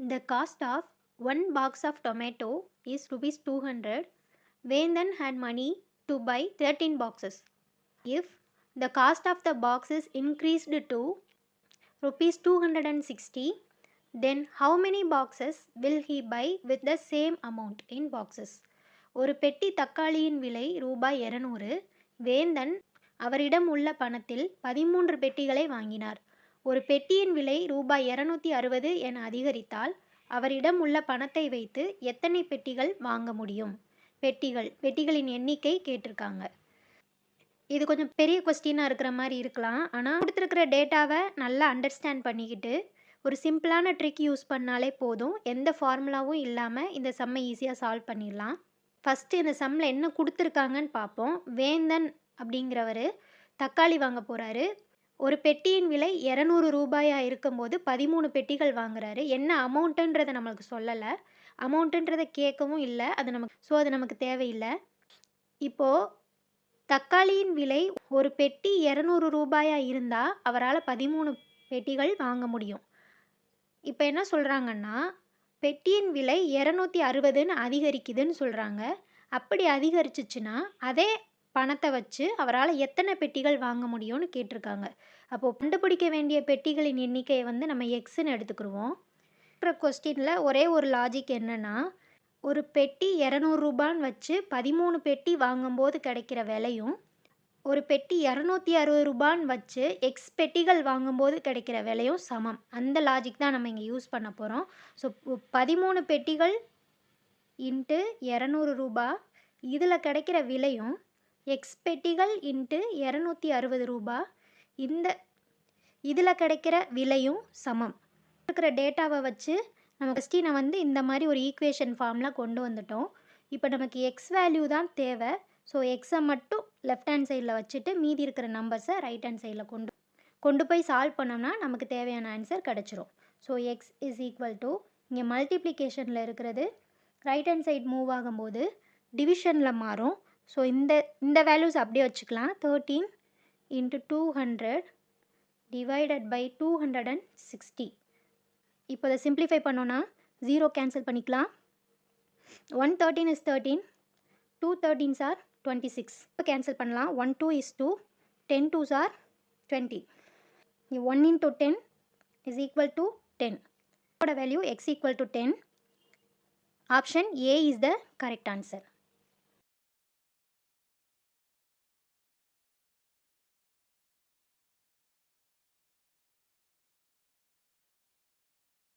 The cost of one box of tomato is rupees 200. Vendan had money to buy 13 boxes. If the cost of the box is increased to rupees 260, then how many boxes will he buy with the same amount in boxes? ஒரு பெட்டி தக்காளியின் விலை ரூபாய் 200. வேந்தன் அவரிடம் உள்ள பணத்தில் 13 பெட்டிகளை வாங்கினார். ஒரு பெட்டியின் விலை ரூபாய் 260 என அதிகரித்தால் அவரிடம் உள்ள பணத்தை வைத்து எத்தனை பெட்டிகள் வாங்க முடியும்? பெட்டிகளின் எண்ணிக்கை கேட்டிருக்காங்க. இது கொஞ்சம் பெரிய கொஸ்டினாக இருக்கிற மாதிரி இருக்கலாம். ஆனால் கொடுத்துருக்கிற டேட்டாவை நல்லா அண்டர்ஸ்டாண்ட் பண்ணிக்கிட்டு ஒரு சிம்பிளான ட்ரிக் யூஸ் பண்ணாலே போதும். எந்த ஃபார்முலாவும் இல்லாமல் இந்த சம்மை ஈஸியாக சால்வ் பண்ணிடலாம். ஃபஸ்ட்டு இந்த சம்மில் என்ன கொடுத்துருக்காங்கன்னு பார்ப்போம். வேந்தன் அப்படிங்கிறவர் தக்காளி வாங்க போகிறாரு. ஒரு பெட்டியின் விலை 200 ரூபாயாக இருக்கும்போது 13 பெட்டிகள் வாங்குறாரு. என்ன அமௌண்ட்டுன்றதை நம்மளுக்கு சொல்லலை. அமௌண்ட்டுன்றதை கேட்கவும் இல்லை. அது நமக்கு தேவையில்லை. இப்போது தக்காளியின் விலை ஒரு பெட்டி 200 ரூபாயாக இருந்தால் அவரால் 13 பெட்டிகள் வாங்க முடியும். இப்போ என்ன சொல்கிறாங்கன்னா, பெட்டியின் விலை 260ன்னு அதிகரிக்குதுன்னு சொல்கிறாங்க. அப்படி அதிகரிச்சிச்சுன்னா அதே பணத்தை வச்சு அவரால் எத்தனை பெட்டிகள் வாங்க முடியும்னு கேட்டிருக்காங்க. அப்போது கண்டுபிடிக்க வேண்டிய பெட்டிகளின் எண்ணிக்கையை நம்ம எக்ஸ்ன்னு எடுத்துக்கிடுவோம். கொஸ்டினில் ஒரே ஒரு லாஜிக் என்னென்னா, ஒரு பெட்டி 200 ரூபான்னு வச்சு 13 பெட்டி வாங்கும்போது கிடைக்கிற விலையும், ஒரு பெட்டி 260 ரூபான்னு வச்சு எக்ஸ் பெட்டிகள் வாங்கும்போது கிடைக்கிற விலையும் சமம். அந்த லாஜிக் தான் நம்ம இங்கே யூஸ் பண்ண போகிறோம். ஸோ 13 பெட்டிகள் இன்ட்டு 200 ரூபா, இதில் கிடைக்கிற விலையும் எக்ஸ் பெட்டிகள் இன்ட்டு 260 ரூபா, இதில் கிடைக்கிற விலையும் சமம். இருக்கிற டேட்டாவை வச்சு நம்ம கொஸ்டினை இந்த மாதிரி ஒரு ஈக்குவேஷன் ஃபார்மில் கொண்டு வந்துட்டோம். இப்போ நமக்கு எக்ஸ் வேல்யூ தான் தேவை. ஸோ எக்ஸை மட்டும் லெஃப்ட் ஹேண்ட் சைடில் வச்சுட்டு மீதி இருக்கிற நம்பர்ஸை ரைட் ஹேண்ட் சைடில் கொண்டு போய் சால்வ் பண்ணோம்னா நமக்கு தேவையான ஆன்சர் கிடச்சிரும். So X is equal to, இங்கே மல்டிப்ளிகேஷனில் இருக்கிறது ரைட் ஹேண்ட் சைட் மூவ் ஆகும்போது டிவிஷனில் மாறும். ஸோ இந்த வேல்யூஸ் அப்படியே வச்சுக்கலாம். 13 இன்ட்டு 200 டிவைடட் பை 260. இப்போ அதை சிம்பிளிஃபை பண்ணோன்னா 0 கேன்சல் பண்ணிக்கலாம். 113 இஸ் 13, 2 13s are 26. இப்போ கேன்சல் பண்ணலாம். 1 2 is 2, 10 2s are 20. 1 into 10 is equal to 10. இதோட value x equal to 10. Option A is the correct answer.